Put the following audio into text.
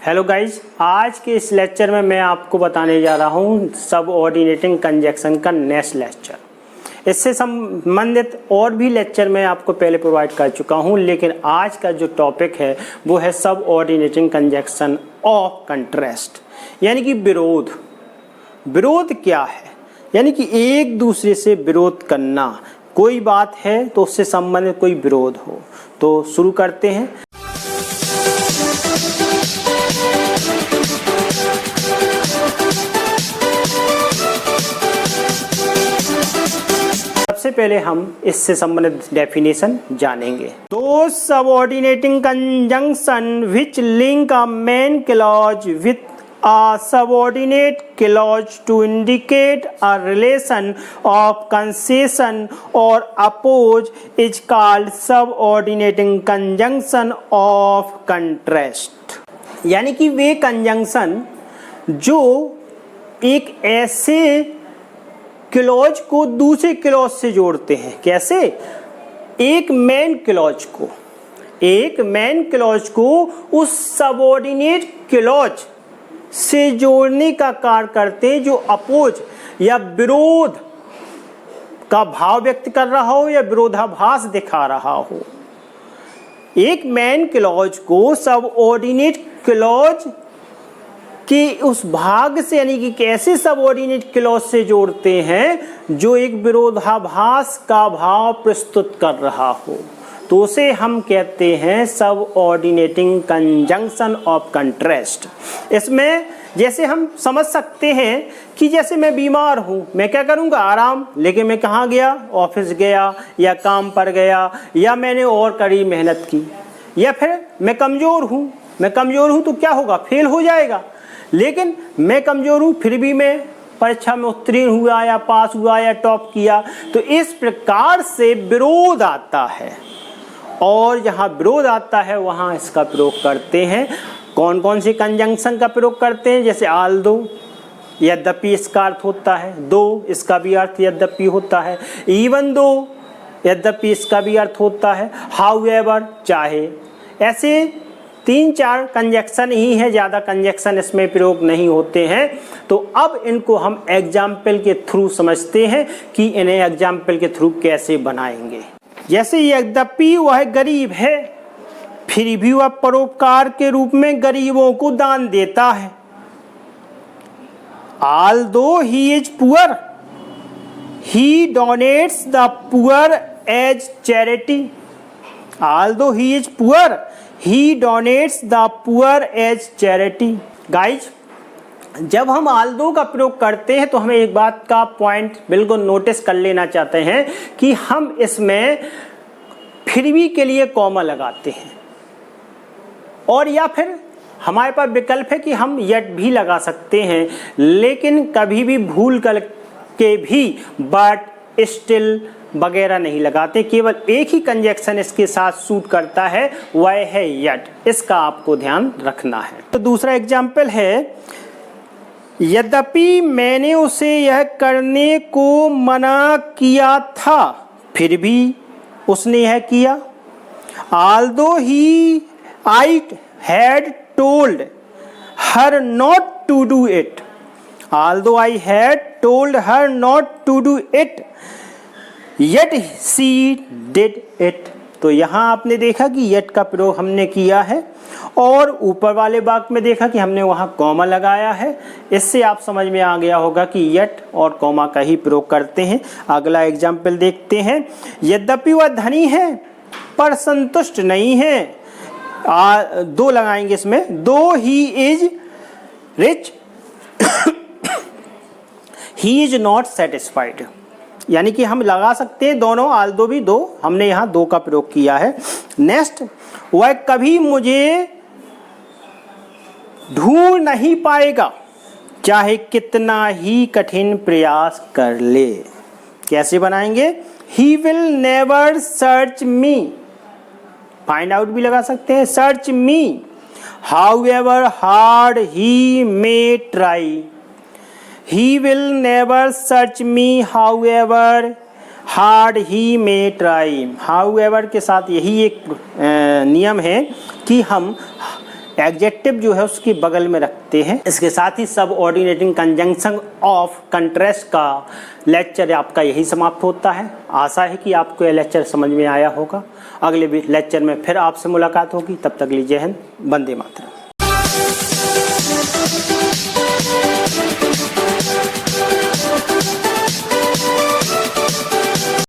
Hello guys, आज के इस लेक्चर में मैं आपको बताने जा रहा हूँ सबऑर्डिनेटिंग कंजंक्शन का नेक्स्ट लेक्चर। इससे संबंधित और भी लेक्चर मैं आपको पहले प्रोवाइड कर चुका हूँ, लेकिन आज का जो टॉपिक है वो है सबऑर्डिनेटिंग कंजंक्शन ऑफ कंट्रास्ट, यानी कि विरोध। विरोध क्या है? यानी कि एक दूसरे से विरोध करना, कोई बात है तो उससे संबंधित कोई विरोध हो। तो शुरू करते हैं। सबसे पहले हम इससे संबंधित डेफिनेशन जानेंगे। तो subordinating conjunction which link a main clause with a subordinate clause to indicate a relation of concession or oppose is called subordinating conjunction of contrast। यानी कि वे कंजंक्शन जो एक ऐसे क्लॉज को दूसरे क्लॉज से जोड़ते हैं। कैसे? एक मेन क्लॉज को उस सबऑर्डिनेट क्लॉज से जोड़ने का कार्य करते हैं, जो अपोज या विरोध का भाव व्यक्त कर रहा हो या विरोधाभास दिखा रहा हो। एक मेन क्लॉज को सबऑर्डिनेट क्लॉज के उस भाग से, यानी कि कैसे सबऑर्डिनेट क्लॉज से जोड़ते हैं जो एक विरोधाभास का भाव प्रस्तुत कर रहा हो, तो उसे हम कहते हैं सबऑर्डिनेटिंग कंजंक्शन ऑफ कंट्रास्ट। इसमें जैसे हम समझ सकते हैं कि जैसे मैं बीमार हूँ, मैं क्या करूँगा? आराम। लेकिन मैं कहाँ गया? ऑफिस गया या काम पर गया या मैंने और कड़ी मेहनत की। या फिर मैं कमज़ोर हूँ तो क्या होगा? फेल हो जाएगा। लेकिन मैं कमज़ोर हूँ फिर भी मैं परीक्षा में उत्तीर्ण हुआ या पास हुआ या टॉप किया। तो इस प्रकार से विरोध आता है, और जहाँ विरोध आता है वहाँ इसका प्रयोग करते हैं। कौन कौन से कंजंक्शन का प्रयोग करते हैं? जैसे आल्दो, यद्यपि इसका अर्थ होता है। दो, इसका भी अर्थ यद्यपि होता है। इवन दो, यद्यपि इसका भी अर्थ होता है। हाउएवर, चाहे। ऐसे 3-4 कंजंक्शन ही है, ज़्यादा कंजंक्शन इसमें प्रयोग नहीं होते हैं। तो अब इनको हम एग्जाम्पल के थ्रू समझते हैं कि इन्हें एग्जाम्पल के थ्रू कैसे बनाएंगे। जैसे यद्यपि वह गरीब है, फिर भी वह परोपकार के रूप में गरीबों को दान देता है। Although he is poor, he donates the poor as charity। Although he is poor, he donates the poor as charity। Guys, जब हम आल्दो का प्रयोग करते हैं तो हमें एक बात का पॉइंट बिल्कुल नोटिस कर लेना चाहते हैं कि हम इसमें फिर भी के लिए कॉमा लगाते हैं, और या फिर हमारे पास विकल्प है कि हम यट भी लगा सकते हैं। लेकिन कभी भी भूल करके भी बट, स्टिल वगैरह नहीं लगाते। केवल एक ही कंजंक्शन इसके साथ सूट करता है, वह है यट। इसका आपको ध्यान रखना है। तो दूसरा एग्जाम्पल है, यद्यपि मैंने उसे यह करने को मना किया था, फिर भी उसने यह किया। Although I had told her not to do it। Although I had told her not to do it, yet she did it। तो यहाँ आपने देखा कि yet का प्रयोग हमने किया है, और ऊपर वाले वाक्य में देखा कि हमने वहाँ कॉमा लगाया है। इससे आप समझ में आ गया होगा कि yet और कॉमा का ही प्रयोग करते हैं। अगला एग्जाम्पल देखते हैं। यद्यपि वह धनी है पर संतुष्ट नहीं है। दो लगाएंगे इसमें। दो he is rich he is not satisfied. यानी कि हम लगा सकते हैं दोनों, आल्दो भी दो, हमने यहाँ दो का प्रयोग किया है। नेक्स्ट, वह कभी मुझे ढूंढ नहीं पाएगा चाहे कितना ही कठिन प्रयास कर ले। कैसे बनाएंगे? He will never search me. Find out भी लगा सकते हैं। Search me however hard he may try. He will never search me however hard he may try. However के साथ यही एक नियम है कि हम एडजेक्टिव जो है उसकी बगल में रखते हैं। इसके साथ ही सबऑर्डिनेटिंग कंजंक्शन ऑफ कंट्रास्ट का लेक्चर आपका यही समाप्त होता है। आशा है कि आपको यह लेक्चर समझ में आया होगा। अगले लेक्चर में फिर आपसे मुलाकात होगी। तब तक लीजिए हिंद, वंदे मातरम।